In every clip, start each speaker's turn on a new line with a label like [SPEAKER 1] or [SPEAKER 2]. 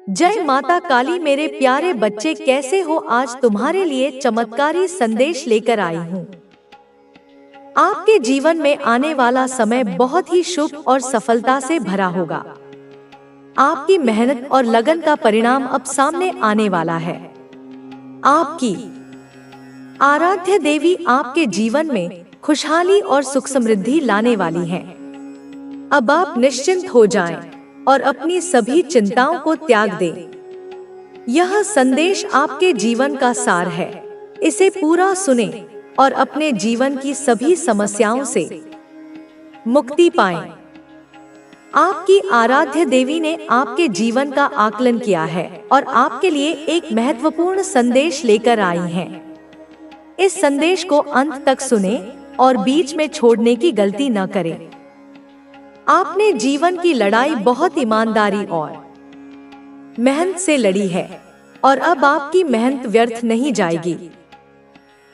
[SPEAKER 1] जय माता काली। मेरे प्यारे बच्चे कैसे हो? आज तुम्हारे लिए चमत्कारी संदेश लेकर आई हूँ। आपके जीवन में आने वाला समय बहुत ही शुभ और सफलता से भरा होगा। आपकी मेहनत और लगन का परिणाम अब सामने आने वाला है। आपकी आराध्य देवी आपके जीवन में खुशहाली और सुख समृद्धि लाने वाली है। अब आप निश्चिंत हो जाएं और अपनी सभी चिंताओं को त्याग दें। यह संदेश आपके जीवन का सार है। इसे पूरा सुने और अपने जीवन की सभी समस्याओं से मुक्ति पाएं। आपकी आराध्य देवी ने आपके जीवन का आकलन किया है और आपके लिए एक महत्वपूर्ण संदेश लेकर आई हैं। इस संदेश को अंत तक सुने और बीच में छोड़ने की गलती न करें। आपने जीवन की लड़ाई बहुत ईमानदारी और मेहनत से लड़ी है और अब आपकी मेहनत व्यर्थ नहीं जाएगी।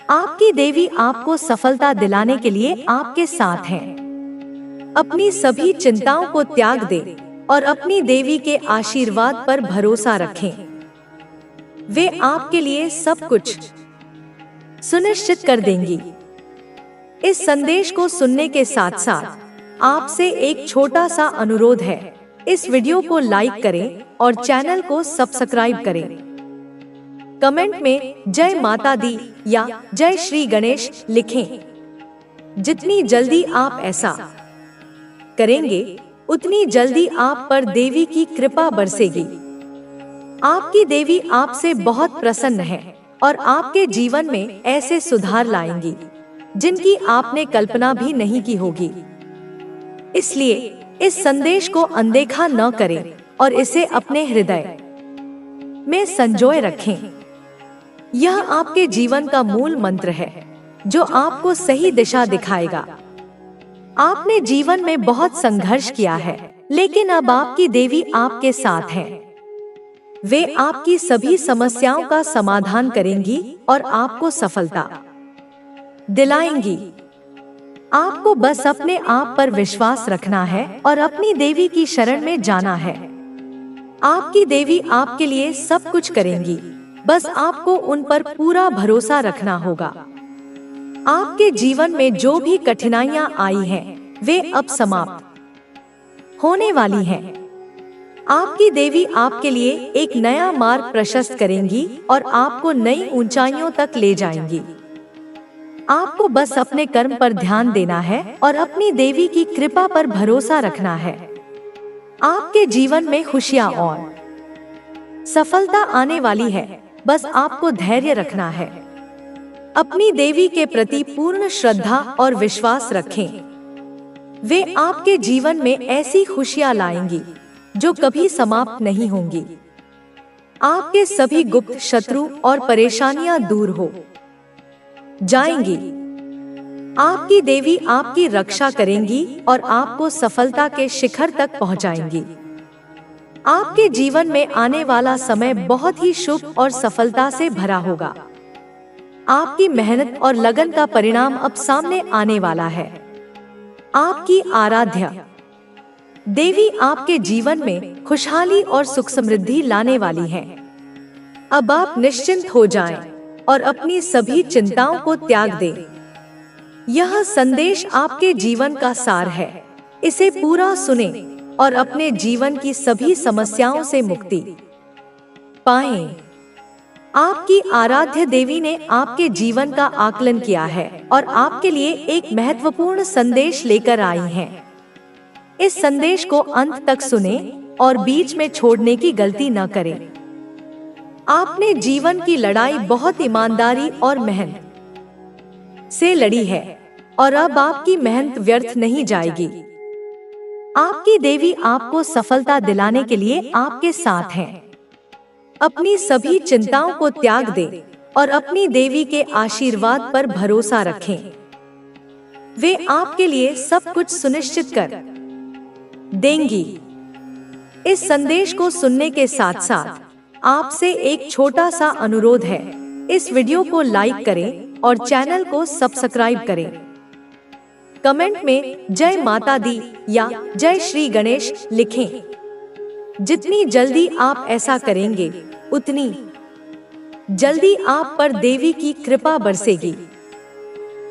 [SPEAKER 1] आपकी देवी आपको सफलता दिलाने के लिए आपके साथ है। अपनी सभी चिंताओं को त्याग दें और अपनी देवी के आशीर्वाद पर भरोसा रखें। वे आपके लिए सब कुछ सुनिश्चित कर देंगी। इस संदेश को सुनने के साथ साथ आपसे एक छोटा सा अनुरोध है। इस वीडियो को लाइक करें और चैनल को सब्सक्राइब करें। कमेंट में जय माता दी या जय श्री गणेश लिखें। जितनी जल्दी आप ऐसा करेंगे उतनी जल्दी आप पर देवी की कृपा बरसेगी। आपकी देवी आपसे बहुत प्रसन्न है और आपके जीवन में ऐसे सुधार लाएंगी जिनकी आपने कल्पना भी नहीं की होगी। इसलिए इस संदेश को अनदेखा न करें और इसे अपने हृदय में संजोए रखें। यह आपके जीवन का मूल मंत्र है जो आपको सही दिशा दिखाएगा। आपने जीवन में बहुत संघर्ष किया है, लेकिन अब आपकी देवी आपके साथ है। वे आपकी सभी समस्याओं का समाधान करेंगी और आपको सफलता दिलाएंगी। आपको बस अपने आप पर विश्वास रखना है और अपनी देवी की शरण में जाना है। आपकी देवी आपके लिए सब कुछ करेंगी, बस आपको उन पर पूरा भरोसा रखना होगा। आपके जीवन में जो भी कठिनाइयां आई हैं, वे अब समाप्त होने वाली हैं। आपकी देवी आपके लिए एक नया मार्ग प्रशस्त करेंगी और आपको नई ऊंचाइयों तक ले जाएंगी। आपको बस अपने कर्म पर ध्यान देना है और अपनी देवी की कृपा पर भरोसा रखना है। आपके जीवन में खुशियां और सफलता आने वाली है, बस आपको धैर्य रखना है। अपनी देवी के प्रति पूर्ण श्रद्धा और विश्वास रखें। वे आपके जीवन में ऐसी खुशियां लाएंगी जो कभी समाप्त नहीं होंगी। आपके सभी गुप्त शत्रु और परेशानियां दूर हो जाएंगी। आपकी देवी आपकी रक्षा करेंगी और आपको सफलता के शिखर तक पहुंचाएंगी। आपके जीवन में आने वाला समय बहुत ही शुभ और सफलता से भरा होगा। आपकी मेहनत और लगन का परिणाम अब सामने आने वाला है। आपकी आराध्या देवी आपके जीवन में खुशहाली और सुख समृद्धि लाने वाली है। अब आप निश्चिंत हो जाएं और अपनी सभी चिंताओं को त्याग दें। यह संदेश आपके जीवन का सार है। इसे पूरा सुने और अपने जीवन की सभी समस्याओं से मुक्ति पाएं। आपकी आराध्य देवी ने आपके जीवन का आकलन किया है और आपके लिए एक महत्वपूर्ण संदेश लेकर आई हैं। इस संदेश को अंत तक सुने और बीच में छोड़ने की गलती न करें। आपने जीवन की लड़ाई बहुत ईमानदारी और मेहनत से लड़ी है और अब आपकी मेहनत व्यर्थ नहीं जाएगी। आपकी देवी आपको सफलता दिलाने के लिए आपके साथ है। अपनी सभी चिंताओं को त्याग दें और अपनी देवी के आशीर्वाद पर भरोसा रखें। वे आपके लिए सब कुछ सुनिश्चित कर देंगी। इस संदेश को सुनने के साथ साथ आपसे एक छोटा सा अनुरोध है। इस वीडियो को लाइक करें और चैनल को सब्सक्राइब करें। कमेंट में जय माता दी या जय श्री गणेश लिखें। जितनी जल्दी आप ऐसा करेंगे, उतनी जल्दी आप पर देवी की कृपा बरसेगी।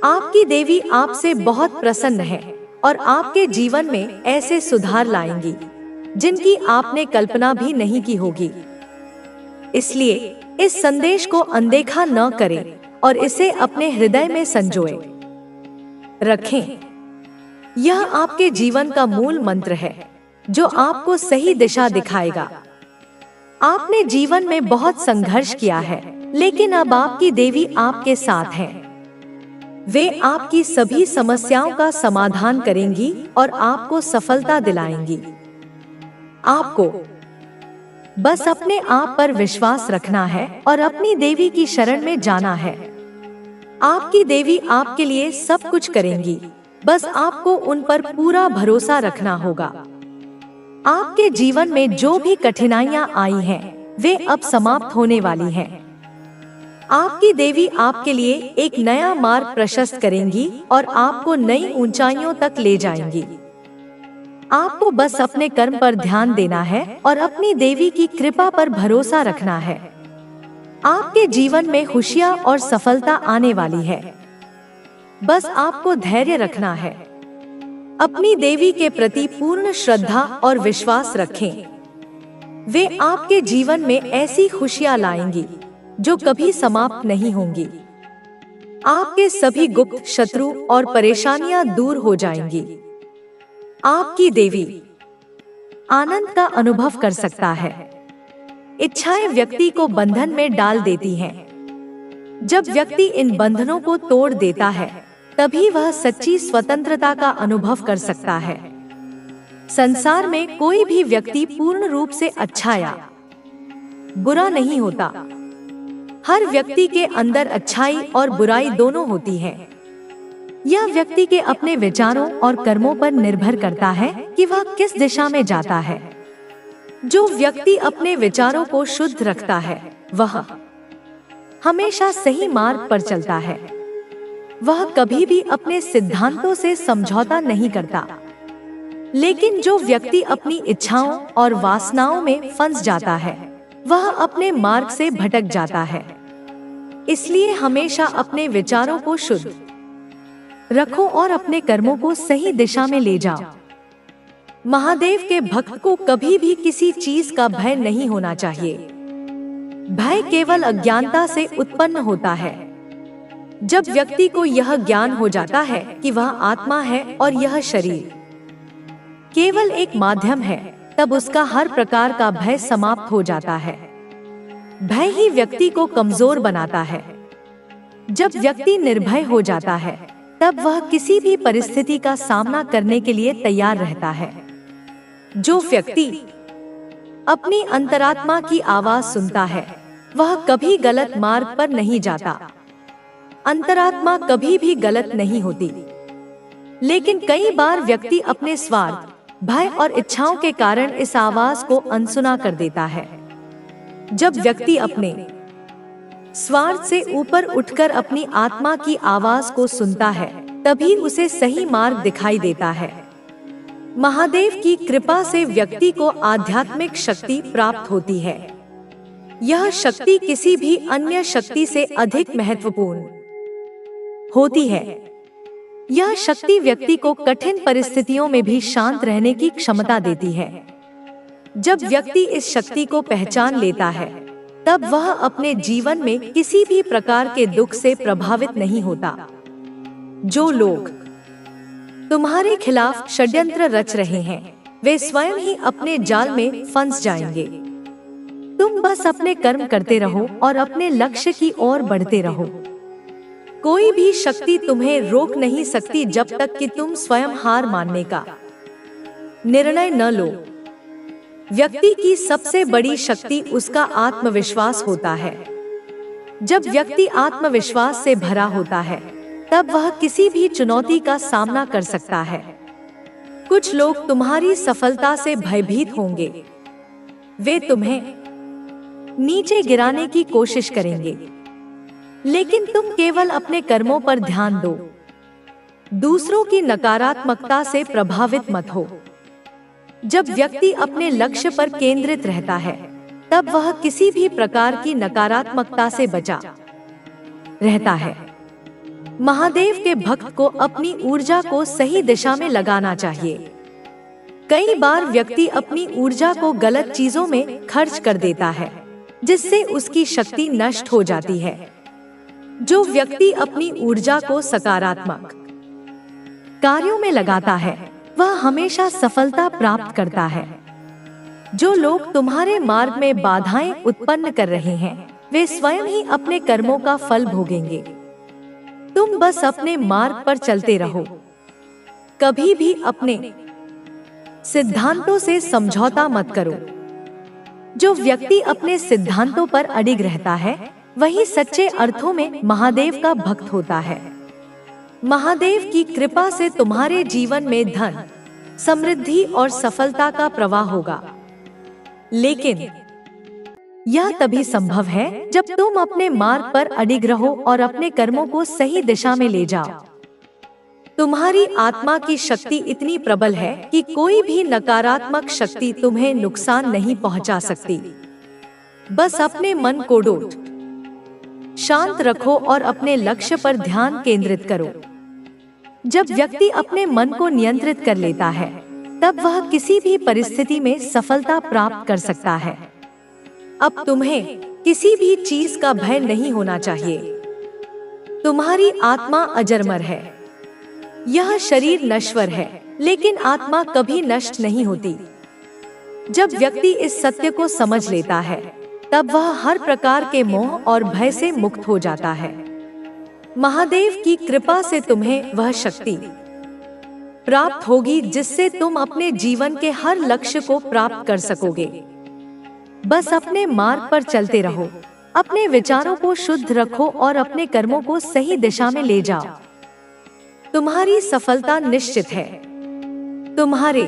[SPEAKER 1] आपकी देवी आपसे बहुत प्रसन्न है और आपके जीवन में ऐसे सुधार लाएंगी जिनकी आपने कल्पना भी नहीं की होगी। इसलिए इस संदेश को अनदेखा न करें और इसे अपने हृदय में संजोए रखें। यह आपके जीवन का मूल मंत्र है जो आपको सही दिशा दिखाएगा। आपने जीवन में बहुत संघर्ष किया है, लेकिन अब आपकी देवी आपके साथ है। वे आपकी सभी समस्याओं का समाधान करेंगी और आपको सफलता दिलाएंगी। आपको बस अपने आप पर विश्वास रखना है और अपनी देवी की शरण में जाना है। आपकी देवी आपके लिए सब कुछ करेंगी, बस आपको उन पर पूरा भरोसा रखना होगा। आपके जीवन में जो भी कठिनाइयां आई हैं, वे अब समाप्त होने वाली हैं। आपकी देवी आपके लिए एक नया मार्ग प्रशस्त करेंगी और आपको नई ऊंचाइयों तक ले जाएंगी। आपको बस अपने कर्म पर ध्यान देना है और अपनी देवी की कृपा पर भरोसा रखना है। आपके जीवन में खुशियां और सफलता आने वाली है। बस आपको धैर्य रखना है। अपनी देवी के प्रति पूर्ण श्रद्धा और विश्वास रखें। वे आपके जीवन में ऐसी खुशियां लाएंगी जो कभी समाप्त नहीं होंगी। आपके सभी गुप्त शत्रु और परेशानियां दूर हो जाएंगी। आपकी देवी आनंद का अनुभव कर सकता है। इच्छाएं व्यक्ति को बंधन में डाल देती हैं। जब व्यक्ति इन बंधनों को तोड़ देता है, तभी वह सच्ची स्वतंत्रता का अनुभव कर सकता है। संसार में कोई भी व्यक्ति पूर्ण रूप से अच्छा या बुरा नहीं होता। हर व्यक्ति के अंदर अच्छाई और बुराई दोनों होती है। यह व्यक्ति के अपने विचारों और कर्मों पर निर्भर करता है कि वह किस दिशा में जाता है। जो व्यक्ति अपने विचारों को शुद्ध रखता है, वह हमेशा सही मार्ग पर चलता है। वह कभी भी अपने सिद्धांतों से समझौता नहीं करता। लेकिन जो व्यक्ति अपनी इच्छाओं और वासनाओं में फंस जाता है, वह अपने मार्ग से भटक जाता है। इसलिए हमेशा अपने विचारों को शुद्ध रखो और अपने कर्मों को सही दिशा में ले जाओ। महादेव के भक्त को कभी भी किसी चीज का भय नहीं होना चाहिए। भय केवल अज्ञानता से उत्पन्न होता है। जब व्यक्ति को यह ज्ञान हो जाता है कि वह आत्मा है और यह शरीर केवल एक माध्यम है, तब उसका हर प्रकार का भय समाप्त हो जाता है। भय ही व्यक्ति को कमजोर बनाता है। जब व्यक्ति निर्भय हो जाता है, तब वह किसी भी परिस्थिति का सामना करने के लिए तैयार रहता है। जो व्यक्ति अपनी अंतरात्मा की आवाज सुनता है, वह कभी गलत मार्ग पर नहीं जाता। अंतरात्मा कभी भी गलत नहीं होती। लेकिन कई बार व्यक्ति अपने स्वार्थ, भय और इच्छाओं के कारण इस आवाज को अनसुना कर देता है। जब व्यक्ति अपने स्वार्थ से ऊपर उठकर अपनी आत्मा की आवाज को सुनता है, तभी उसे सही मार्ग दिखाई देता है। महादेव की कृपा से व्यक्ति को आध्यात्मिक शक्ति प्राप्त होती है। यह शक्ति किसी भी अन्य शक्ति से अधिक महत्वपूर्ण होती है। यह शक्ति व्यक्ति को कठिन परिस्थितियों में भी शांत रहने की क्षमता देती है। जब व्यक्ति इस शक्ति को पहचान लेता है, तब वह अपने जीवन में किसी भी प्रकार के दुख से प्रभावित नहीं होता। जो लोग तुम्हारे खिलाफ षड्यंत्र रच रहे हैं, वे स्वयं ही अपने जाल में फंस जाएंगे। तुम बस अपने कर्म करते रहो और अपने लक्ष्य की ओर बढ़ते रहो। कोई भी शक्ति तुम्हें रोक नहीं सकती जब तक कि तुम स्वयं हार मानने का निर्णय न लो। व्यक्ति की सबसे बड़ी शक्ति उसका आत्मविश्वास होता है। जब व्यक्ति आत्मविश्वास से भरा होता है, तब वह किसी भी चुनौती का सामना कर सकता है। कुछ लोग तुम्हारी सफलता से भयभीत होंगे। वे तुम्हें नीचे गिराने की कोशिश करेंगे, लेकिन तुम केवल अपने कर्मों पर ध्यान दो। दूसरों की नकारात्मकता से प्रभावित मत हो। जब व्यक्ति अपने लक्ष्य पर केंद्रित रहता है, तब वह किसी भी प्रकार की नकारात्मकता से बचा रहता है। महादेव के भक्त को अपनी ऊर्जा को सही दिशा में लगाना चाहिए। कई बार व्यक्ति अपनी ऊर्जा को गलत चीजों में खर्च कर देता है, जिससे उसकी शक्ति नष्ट हो जाती है। जो व्यक्ति अपनी ऊर्जा को सकारात्मक कार्यों में लगाता है, वह हमेशा सफलता प्राप्त करता है। जो लोग तुम्हारे मार्ग में बाधाएं उत्पन्न कर रहे हैं, वे स्वयं ही अपने कर्मों का फल भोगेंगे। तुम बस अपने मार्ग पर चलते रहो। कभी भी अपने सिद्धांतों से समझौता मत करो। जो व्यक्ति अपने सिद्धांतों पर अडिग रहता है, वही सच्चे अर्थों में महादेव का भक्त होता है। महादेव की कृपा से तुम्हारे जीवन में धन, समृद्धि और सफलता का प्रवाह होगा। लेकिन यह तभी संभव है जब तुम अपने मार्ग पर अडिग रहो और अपने कर्मों को सही दिशा में ले जाओ। तुम्हारी आत्मा की शक्ति इतनी प्रबल है कि कोई भी नकारात्मक शक्ति तुम्हें नुकसान नहीं पहुंचा सकती। बस अपने मन को शांत रखो और अपने लक्ष्य पर ध्यान केंद्रित करो। जब व्यक्ति अपने मन को नियंत्रित कर लेता है, तब वह किसी भी परिस्थिति में सफलता प्राप्त कर सकता है। अब तुम्हें किसी भी चीज का भय नहीं होना चाहिए। तुम्हारी आत्मा अजरमर है। यह शरीर नश्वर है, लेकिन आत्मा कभी नष्ट नहीं होती। जब व्यक्ति इस सत्य को समझ लेता है, तब वह हर प्रकार के मोह और भय से मुक्त हो जाता है। महादेव की कृपा से तुम्हें वह शक्ति प्राप्त होगी जिससे तुम अपने जीवन के हर लक्ष्य को प्राप्त कर सकोगे। बस अपने मार्ग पर चलते रहो, अपने विचारों को शुद्ध रखो और अपने कर्मों को सही दिशा में ले जाओ। तुम्हारी सफलता निश्चित है। तुम्हारे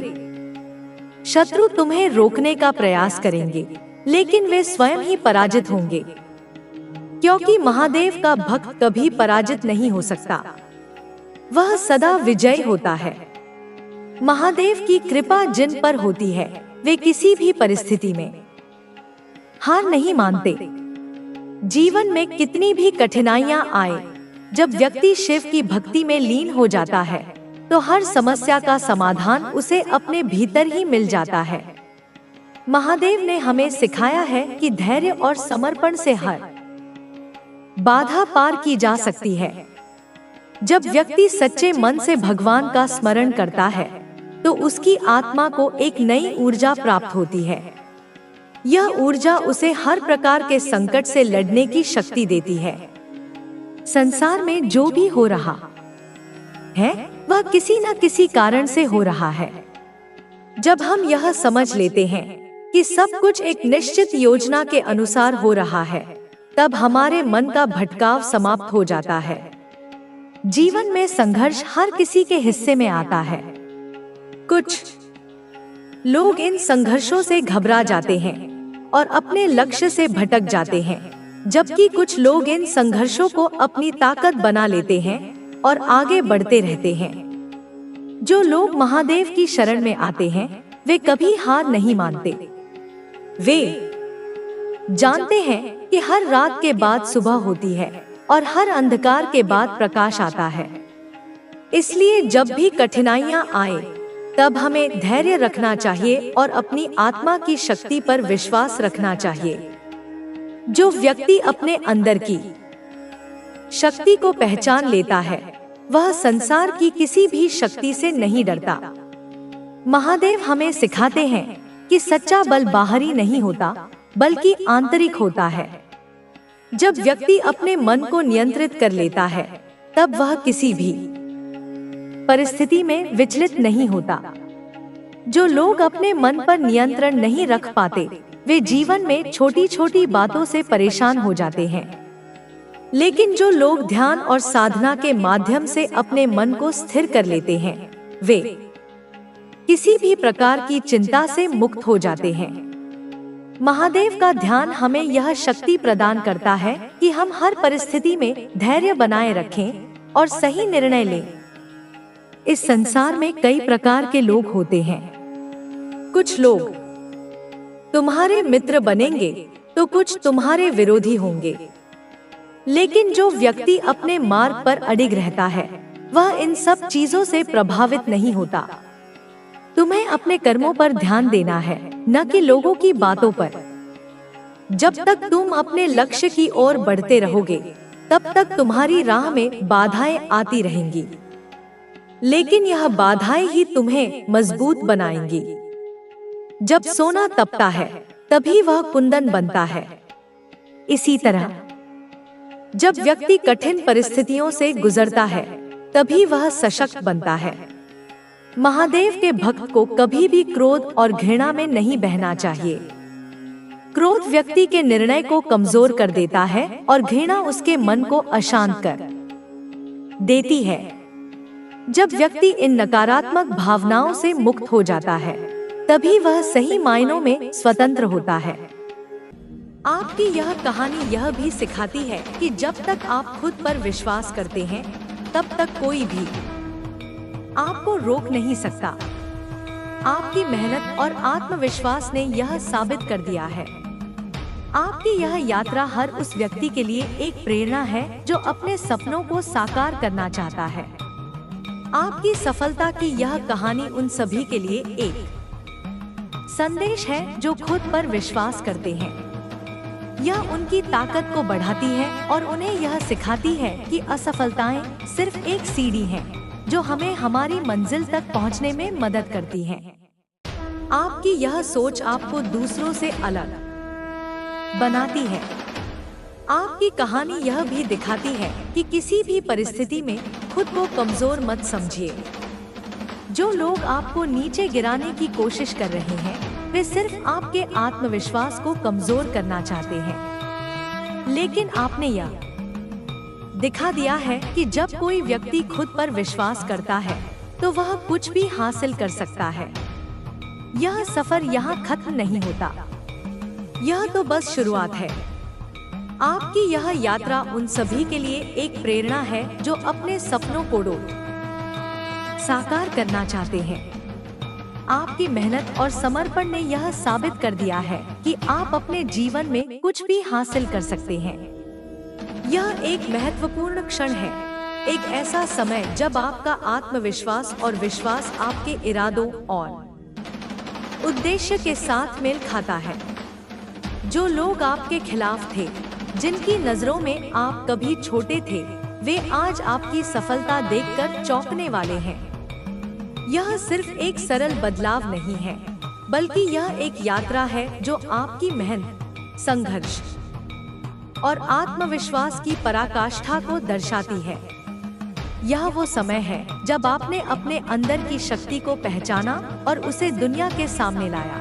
[SPEAKER 1] शत्रु तुम्हें रोकने का प्रयास करेंगे, लेकिन वे स्वयं ही पराजित होंगे, क्योंकि महादेव का भक्त कभी पराजित नहीं हो सकता। वह सदा विजयी होता है। महादेव की कृपा जिन पर होती है, वे किसी भी परिस्थिति में हार नहीं मानते। जीवन में कितनी भी कठिनाइयां आए, जब व्यक्ति शिव की भक्ति में लीन हो जाता है, तो हर समस्या का समाधान उसे अपने भीतर ही मिल जाता है। महादेव ने हमें सिखाया है कि धैर्य और समर्पण से हर बाधा पार की जा सकती है। जब व्यक्ति सच्चे मन से भगवान का स्मरण करता है, तो उसकी आत्मा को एक नई ऊर्जा प्राप्त होती है। यह ऊर्जा उसे हर प्रकार के संकट से लड़ने की शक्ति देती है। संसार में जो भी हो रहा है, वह किसी न किसी कारण से हो रहा है। जब हम यह समझ लेते हैं कि सब कुछ एक निश्चित योजना के अनुसार हो रहा है, तब हमारे मन का भटकाव समाप्त हो जाता है। जीवन में संघर्ष हर किसी के हिस्से में आता है। कुछ लोग इन संघर्षों से घबरा जाते हैं और अपने लक्ष्य से भटक जाते हैं, जबकि कुछ लोग इन संघर्षों को अपनी ताकत बना लेते हैं और आगे बढ़ते रहते हैं। जो लोग महादेव की शरण में आते हैं, वे कभी हार नहीं मानते। वे जानते हैं कि हर रात के बाद सुबह होती है और हर अंधकार के बाद प्रकाश आता है। इसलिए जब भी कठिनाइयां आए, तब हमें धैर्य रखना चाहिए और अपनी आत्मा की शक्ति पर विश्वास रखना चाहिए। जो व्यक्ति अपने अंदर की शक्ति को पहचान लेता है, वह संसार की किसी भी शक्ति से नहीं डरता। महादेव हमें सिखाते हैं कि सच्चा बल बाहरी नहीं होता, बल्कि आंतरिक होता है। जब व्यक्ति अपने मन को नियंत्रित कर लेता है, तब वह किसी भी परिस्थिति में विचलित नहीं होता। जो लोग अपने मन पर नियंत्रण नहीं रख पाते, वे जीवन में छोटी छोटी बातों से परेशान हो जाते हैं। लेकिन जो लोग ध्यान और साधना के माध्यम से अपने मन को स्थिर कर लेते हैं, वे किसी भी प्रकार की चिंता से मुक्त हो जाते हैं। महादेव का ध्यान हमें यह शक्ति प्रदान करता है कि हम हर परिस्थिति में धैर्य बनाए रखें और सही निर्णय लें। इस संसार में कई प्रकार के लोग होते हैं। कुछ लोग तुम्हारे मित्र बनेंगे तो कुछ तुम्हारे विरोधी होंगे, लेकिन जो व्यक्ति अपने मार्ग पर अडिग रहता है वह इन सब चीजों से प्रभावित नहीं होता। तुम्हें अपने कर्मों पर ध्यान देना है, न कि लोगों की बातों पर। जब तक तुम अपने लक्ष्य की ओर बढ़ते रहोगे तब तक तुम्हारी राह में बाधाएं आती रहेंगी, लेकिन यह बाधाएं ही तुम्हें मजबूत बनाएंगी। जब सोना तपता है तभी वह कुंदन बनता है। इसी तरह जब व्यक्ति कठिन परिस्थितियों से गुजरता है तभी वह सशक्त बनता है। महादेव के भक्त को कभी भी क्रोध और घृणा में नहीं बहना चाहिए। क्रोध व्यक्ति के निर्णय को कमजोर कर देता है और घृणा उसके मन को अशांत कर देती है। जब व्यक्ति इन नकारात्मक भावनाओं से मुक्त हो जाता है तभी वह सही मायनों में स्वतंत्र होता है। आपकी यह कहानी यह भी सिखाती है कि जब तक आप खुद पर विश्वास करते हैं तब तक कोई भी आपको रोक नहीं सकता। आपकी मेहनत और आत्मविश्वास ने यह साबित कर दिया है। आपकी यह यात्रा हर उस व्यक्ति के लिए एक प्रेरणा है जो अपने सपनों को साकार करना चाहता है। आपकी सफलता की यह कहानी उन सभी के लिए एक संदेश है जो खुद पर विश्वास करते हैं। यह उनकी ताकत को बढ़ाती है और उन्हें यह सिखाती है कि असफलताएं सिर्फ एक सीढ़ी है जो हमें हमारी मंजिल तक पहुंचने में मदद करती है। आपकी यह सोच आपको दूसरों से अलग बनाती है। आपकी कहानी यह भी दिखाती है कि किसी भी परिस्थिति में खुद को कमजोर मत समझिए। जो लोग आपको नीचे गिराने की कोशिश कर रहे हैं वे सिर्फ आपके आत्मविश्वास को कमजोर करना चाहते हैं, लेकिन आपने यह दिखा दिया है कि जब कोई व्यक्ति खुद पर विश्वास करता है तो वह कुछ भी हासिल कर सकता है। यह सफर यहाँ खत्म नहीं होता, यह तो बस शुरुआत है। आपकी यह यात्रा उन सभी के लिए एक प्रेरणा है जो अपने सपनों को साकार करना चाहते हैं। आपकी मेहनत और समर्पण ने यह साबित कर दिया है कि आप अपने जीवन में कुछ भी हासिल कर सकते हैं। यह एक महत्वपूर्ण क्षण है, एक ऐसा समय जब आपका आत्मविश्वास और विश्वास आपके इरादों और उद्देश्य के साथ मेल खाता है। जो लोग आपके खिलाफ थे, जिनकी नजरों में आप कभी छोटे थे, वे आज आपकी सफलता देखकर चौंकने वाले हैं। यह सिर्फ एक सरल बदलाव नहीं है, बल्कि यह एक यात्रा है जो आपकी मेहनत, संघर्ष और आत्मविश्वास की पराकाष्ठा को दर्शाती है। यह वो समय है जब आपने अपने अंदर की शक्ति को पहचाना और उसे दुनिया के सामने लाया।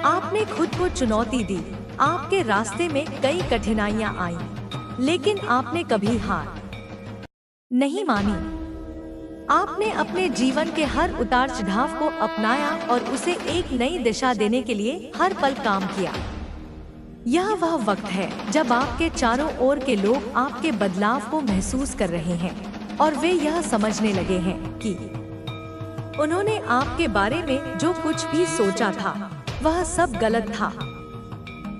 [SPEAKER 1] आपने खुद को चुनौती दी, आपके रास्ते में कई कठिनाइयां आईं, लेकिन आपने कभी हार नहीं मानी। आपने अपने जीवन के हर उतार चढ़ाव को अपनाया और उसे एक नई दिशा देने के लिए हर पल काम किया। यह वह वक्त है जब आपके चारों ओर के लोग आपके बदलाव को महसूस कर रहे हैं और वे यह समझने लगे हैं कि उन्होंने आपके बारे में जो कुछ भी सोचा था वह सब गलत था।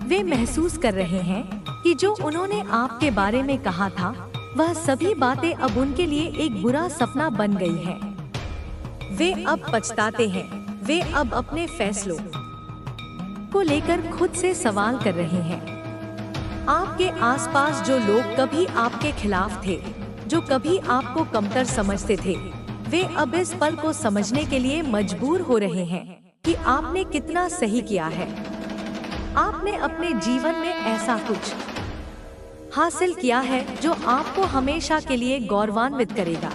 [SPEAKER 1] वे महसूस कर रहे हैं कि जो उन्होंने आपके बारे में कहा था वह सभी बातें अब उनके लिए एक बुरा सपना बन गई है। वे अब पछताते हैं, वे अब अपने फैसलों को लेकर खुद से सवाल कर रहे हैं। आपके आसपास जो लोग कभी आपके खिलाफ थे, जो कभी आपको कमतर समझते थे, वे अब इस पल को समझने के लिए मजबूर हो रहे हैं कि आपने कितना सही किया है। आपने अपने जीवन में ऐसा कुछ हासिल किया है जो आपको हमेशा के लिए गौरवान्वित करेगा।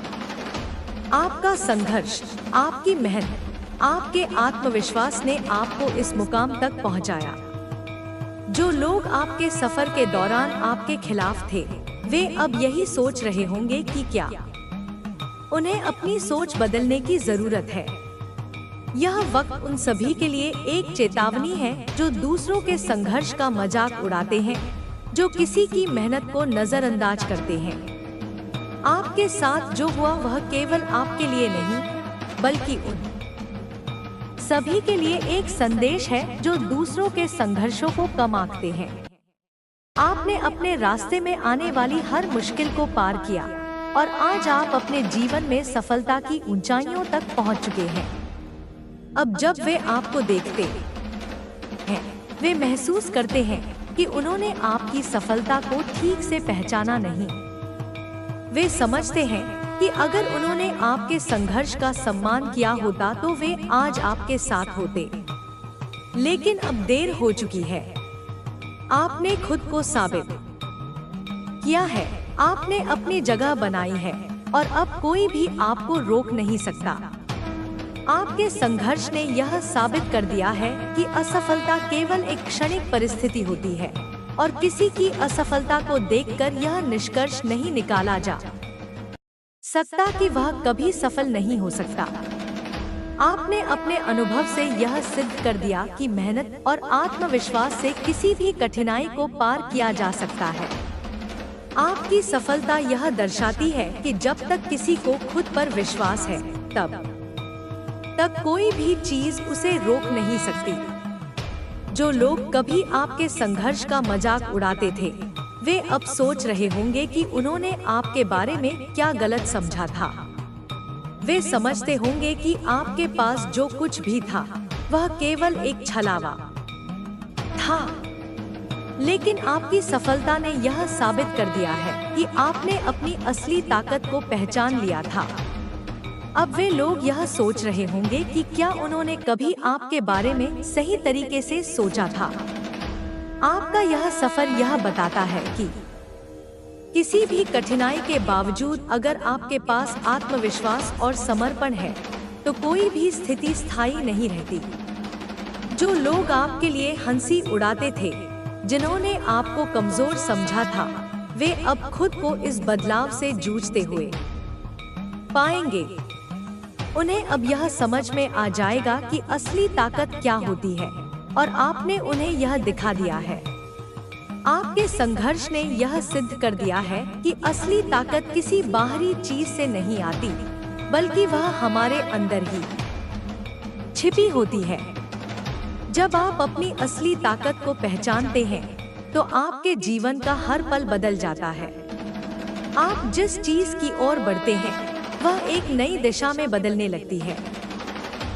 [SPEAKER 1] आपका संघर्ष, आपकी मेहनत, आपके आत्मविश्वास ने आपको इस मुकाम तक पहुंचाया। जो लोग आपके सफर के दौरान आपके खिलाफ थे, वे अब यही सोच रहे होंगे कि क्या उन्हें अपनी सोच बदलने की जरूरत है। यह वक्त उन सभी के लिए एक चेतावनी है जो दूसरों के संघर्ष का मजाक उड़ाते हैं, जो किसी की मेहनत को नजरअंदाज करते हैं। आपके साथ जो हुआ वह केवल आपके लिए नहीं, बल्कि उन सभी के लिए एक संदेश है जो दूसरों के संघर्षों को कम आंकते हैं। आपने अपने रास्ते में आने वाली हर मुश्किल को पार किया और आज आप अपने जीवन में सफलता की ऊंचाइयों तक पहुंच चुके हैं। अब जब वे आपको देखते हैं, वे महसूस करते हैं कि उन्होंने आपकी सफलता को ठीक से पहचाना नहीं। वे समझते हैं कि अगर उन्होंने आपके संघर्ष का सम्मान किया होता तो वे आज आपके साथ होते, लेकिन अब देर हो चुकी है। आपने खुद को साबित किया है, आपने अपनी जगह बनाई है और अब कोई भी आपको रोक नहीं सकता। आपके संघर्ष ने यह साबित कर दिया है कि असफलता केवल एक क्षणिक परिस्थिति होती है और किसी की असफलता को देखकर यह निष्कर्ष नहीं निकाला जा सकता कि वह कभी सफल नहीं हो सकता। आपने अपने अनुभव से यह सिद्ध कर दिया कि मेहनत और आत्मविश्वास से किसी भी कठिनाई को पार किया जा सकता है। आपकी सफलता यह दर्शाती है कि जब तक किसी को खुद पर विश्वास है, तब तक कोई भी चीज उसे रोक नहीं सकती। जो लोग कभी आपके संघर्ष का मजाक उड़ाते थे, वे अब सोच रहे होंगे कि उन्होंने आपके बारे में क्या गलत समझा था। वे समझते होंगे कि आपके पास जो कुछ भी था वह केवल एक छलावा था, लेकिन आपकी सफलता ने यह साबित कर दिया है कि आपने अपनी असली ताकत को पहचान लिया था। अब वे लोग यह सोच रहे होंगे कि क्या उन्होंने कभी आपके बारे में सही तरीके से सोचा था। आपका यह सफर यह बताता है कि किसी भी कठिनाई के बावजूद अगर आपके पास आत्मविश्वास और समर्पण है तो कोई भी स्थिति स्थायी नहीं रहती। जो लोग आपके लिए हंसी उड़ाते थे, जिन्होंने आपको कमजोर समझा था, वे अब खुद को इस बदलाव से जूझते हुए पाएंगे। उन्हें अब यह समझ में आ जाएगा कि असली ताकत क्या होती है और आपने उन्हें यह दिखा दिया है। आपके संघर्ष ने यह सिद्ध कर दिया है कि असली ताकत किसी बाहरी चीज से नहीं आती, बल्कि वह हमारे अंदर ही छिपी होती है। जब आप अपनी असली ताकत को पहचानते हैं, तो आपके जीवन का हर पल बदल जाता है। आप जिस चीज की ओर बढ़ते हैं, वह एक नई दिशा में बदलने लगती है।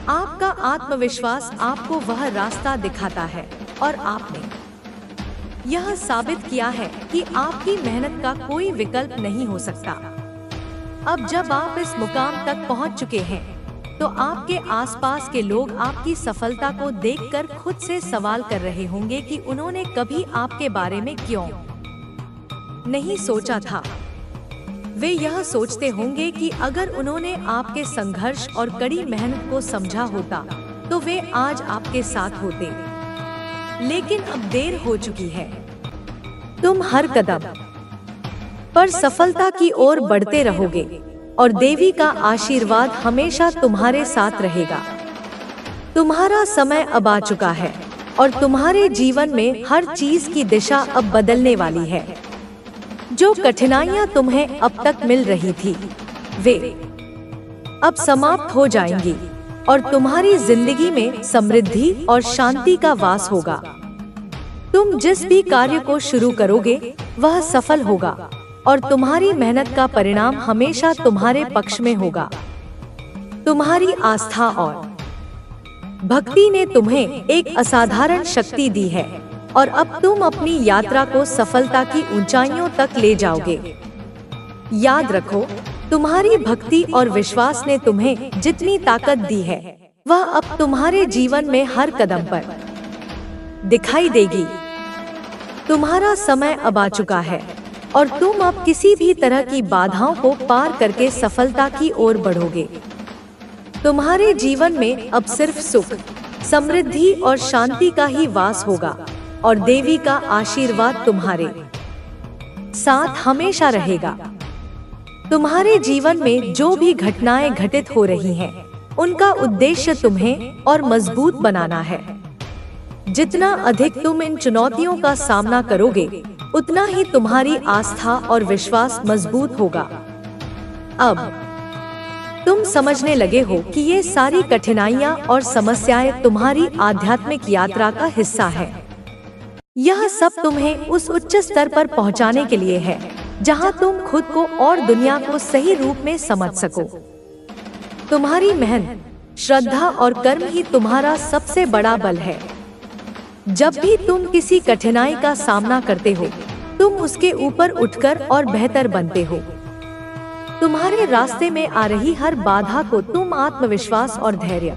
[SPEAKER 1] आपका आत्मविश्वास आपको वह रास्ता दिखाता है और आपने यह साबित किया है कि आपकी मेहनत का कोई विकल्प नहीं हो सकता। अब जब आप इस मुकाम तक पहुंच चुके हैं, तो आपके आसपास के लोग आपकी सफलता को देखकर खुद से सवाल कर रहे होंगे कि उन्होंने कभी आपके बारे में क्यों नहीं सोचा था। वे यह सोचते होंगे कि अगर उन्होंने आपके संघर्ष और कड़ी मेहनत को समझा होता, तो वे आज आपके साथ होते, लेकिन अब देर हो चुकी है। तुम हर कदम पर सफलता की ओर बढ़ते रहोगे और देवी का आशीर्वाद हमेशा तुम्हारे साथ रहेगा। तुम्हारा समय अब आ चुका है और तुम्हारे जीवन में हर चीज की दिशा अब बदलने वाली है। जो कठिनाइयां तुम्हें अब तक मिल रही थी, वे अब समाप्त हो जाएंगी और तुम्हारी जिंदगी में समृद्धि और शांति का वास होगा। तुम जिस भी कार्य को शुरू करोगे, वह सफल होगा और तुम्हारी मेहनत का परिणाम हमेशा तुम्हारे पक्ष में होगा। तुम्हारी आस्था और भक्ति ने तुम्हें एक असाधारण शक्ति दी है और अब तुम अपनी यात्रा को सफलता की ऊंचाइयों तक ले जाओगे। याद रखो, तुम्हारी भक्ति और विश्वास ने तुम्हें जितनी ताकत दी है, वह अब तुम्हारे जीवन में हर कदम पर दिखाई देगी। तुम्हारा समय अब आ चुका है और तुम अब किसी भी तरह की बाधाओं को पार करके सफलता की ओर बढ़ोगे। तुम्हारे जीवन में अब सिर्फ सुख, समृद्धि और शांति का ही वास होगा और देवी का आशीर्वाद तुम्हारे साथ हमेशा रहेगा। तुम्हारे जीवन में जो भी घटनाएं घटित हो रही हैं, उनका उद्देश्य तुम्हें और मजबूत बनाना है। जितना अधिक तुम इन चुनौतियों का सामना करोगे, उतना ही तुम्हारी आस्था और विश्वास मजबूत होगा। अब तुम समझने लगे हो कि ये सारी कठिनाइयाँ और समस्याएं तुम्हारी आध्यात्मिक यात्रा का हिस्सा है। यह सब तुम्हें उस उच्च स्तर पर पहुंचाने के लिए है जहां तुम खुद को और दुनिया को सही रूप में समझ सको। तुम्हारी मेहनत, श्रद्धा और कर्म ही तुम्हारा सबसे बड़ा बल है। जब भी तुम किसी कठिनाई का सामना करते हो, तुम उसके ऊपर उठकर और बेहतर बनते हो। तुम्हारे रास्ते में आ रही हर बाधा को तुम आत्मविश्वास और धैर्य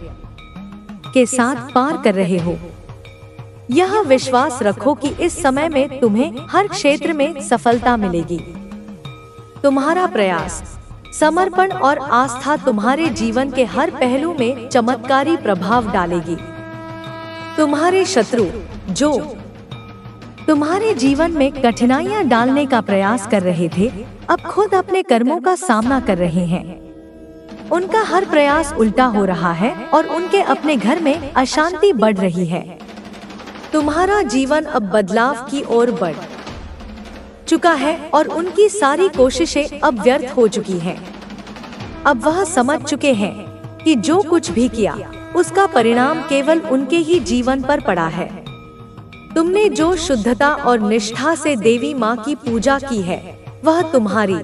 [SPEAKER 1] के साथ पार कर रहे हो। यह विश्वास रखो कि इस समय में तुम्हें हर क्षेत्र में सफलता मिलेगी। तुम्हारा प्रयास, समर्पण और आस्था तुम्हारे जीवन के हर पहलू में चमत्कारी प्रभाव डालेगी। तुम्हारे शत्रु जो तुम्हारे जीवन में कठिनाइयां डालने का प्रयास कर रहे थे, अब खुद अपने कर्मों का सामना कर रहे हैं। उनका हर प्रयास उल्टा हो रहा है और उनके अपने घर में अशांति बढ़ रही है। तुम्हारा जीवन अब बदलाव की ओर बढ़ चुका है और उनकी सारी कोशिशें अब व्यर्थ हो चुकी हैं। अब वह समझ चुके हैं कि जो कुछ भी किया उसका परिणाम केवल उनके ही जीवन पर पड़ा है। तुमने जो शुद्धता और निष्ठा से देवी माँ की पूजा की है, वह तुम्हारी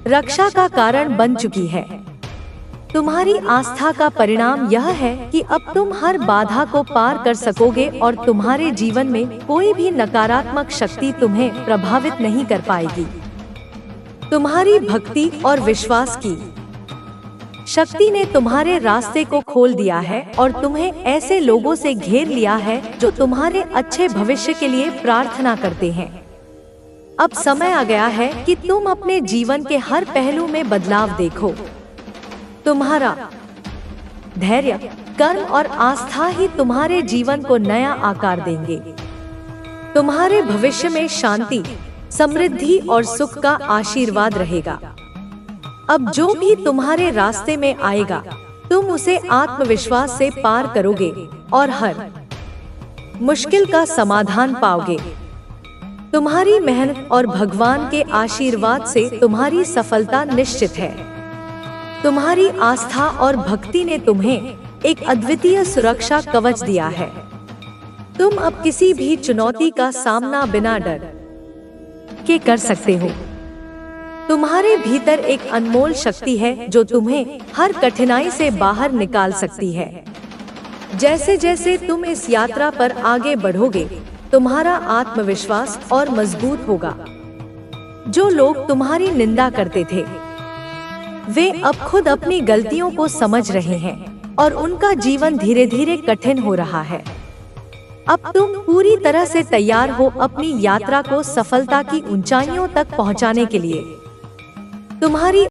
[SPEAKER 1] रक्षा का कारण बन चुकी है। तुम्हारी आस्था का परिणाम यह है कि अब तुम हर बाधा को पार कर सकोगे और तुम्हारे जीवन में कोई भी नकारात्मक शक्ति तुम्हें प्रभावित नहीं कर पाएगी। तुम्हारी भक्ति और विश्वास की शक्ति ने तुम्हारे रास्ते को खोल दिया है और तुम्हें ऐसे लोगों से घेर लिया है जो तुम्हारे अच्छे भविष्य के लिए प्रार्थना करते हैं। अब समय आ गया है कि तुम अपने जीवन के हर पहलू में बदलाव देखो। तुम्हारा धैर्य, कर्म और आस्था ही तुम्हारे जीवन को नया आकार देंगे। तुम्हारे भविष्य में शांति, समृद्धि और सुख का आशीर्वाद रहेगा। अब जो भी तुम्हारे रास्ते में आएगा, तुम उसे आत्मविश्वास से पार करोगे और हर मुश्किल का समाधान पाओगे। तुम्हारी मेहनत और भगवान के आशीर्वाद से तुम्हारी सफलता निश्चित है। तुम्हारी आस्था और भक्ति ने तुम्हें एक अद्वितीय सुरक्षा कवच दिया है। तुम अब किसी भी चुनौती का सामना बिना डर के कर सकते हो। तुम्हारे भीतर एक अनमोल शक्ति है जो तुम्हें हर कठिनाई से बाहर निकाल सकती है। जैसे जैसे तुम इस यात्रा पर आगे बढ़ोगे, तुम्हारा आत्मविश्वास और मजबूत होगा। जो लोग तुम्हारी निंदा करते थे, वे अब खुद अपनी गलतियों को समझ रहे हैं और उनका जीवन धीरे धीरे कठिन हो रहा है। अब तुम पूरी तरह से तैयार हो अपनी यात्रा को सफलता की ऊंचाइयों तक पहुंचाने के लिए। तुम्हारी